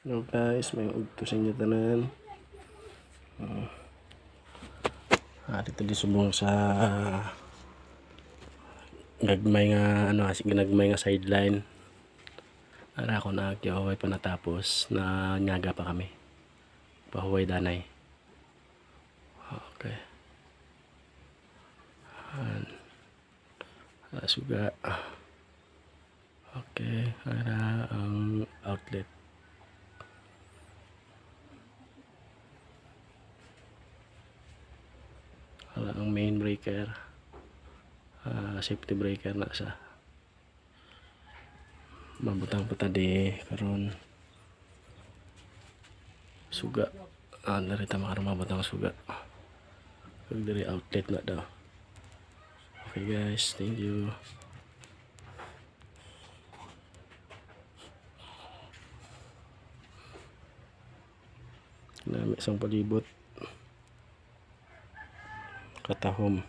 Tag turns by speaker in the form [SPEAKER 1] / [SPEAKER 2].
[SPEAKER 1] Hello guys, may ugto sa inyo tanan. Dito di subong sa gagmay nga ginagmay nga sideline. Ara ako na kiyahuay pa natapos na nyaga pa kami. Pahuway danay. Okay. Suga. Okay, ara ang outlet. Ang main breaker, safety breaker na sa mabutang pa tadi karon suga narita makarong mabutang suga kag diri outlet na daw. Okay guys, thank you. Nami isang palibot katahom.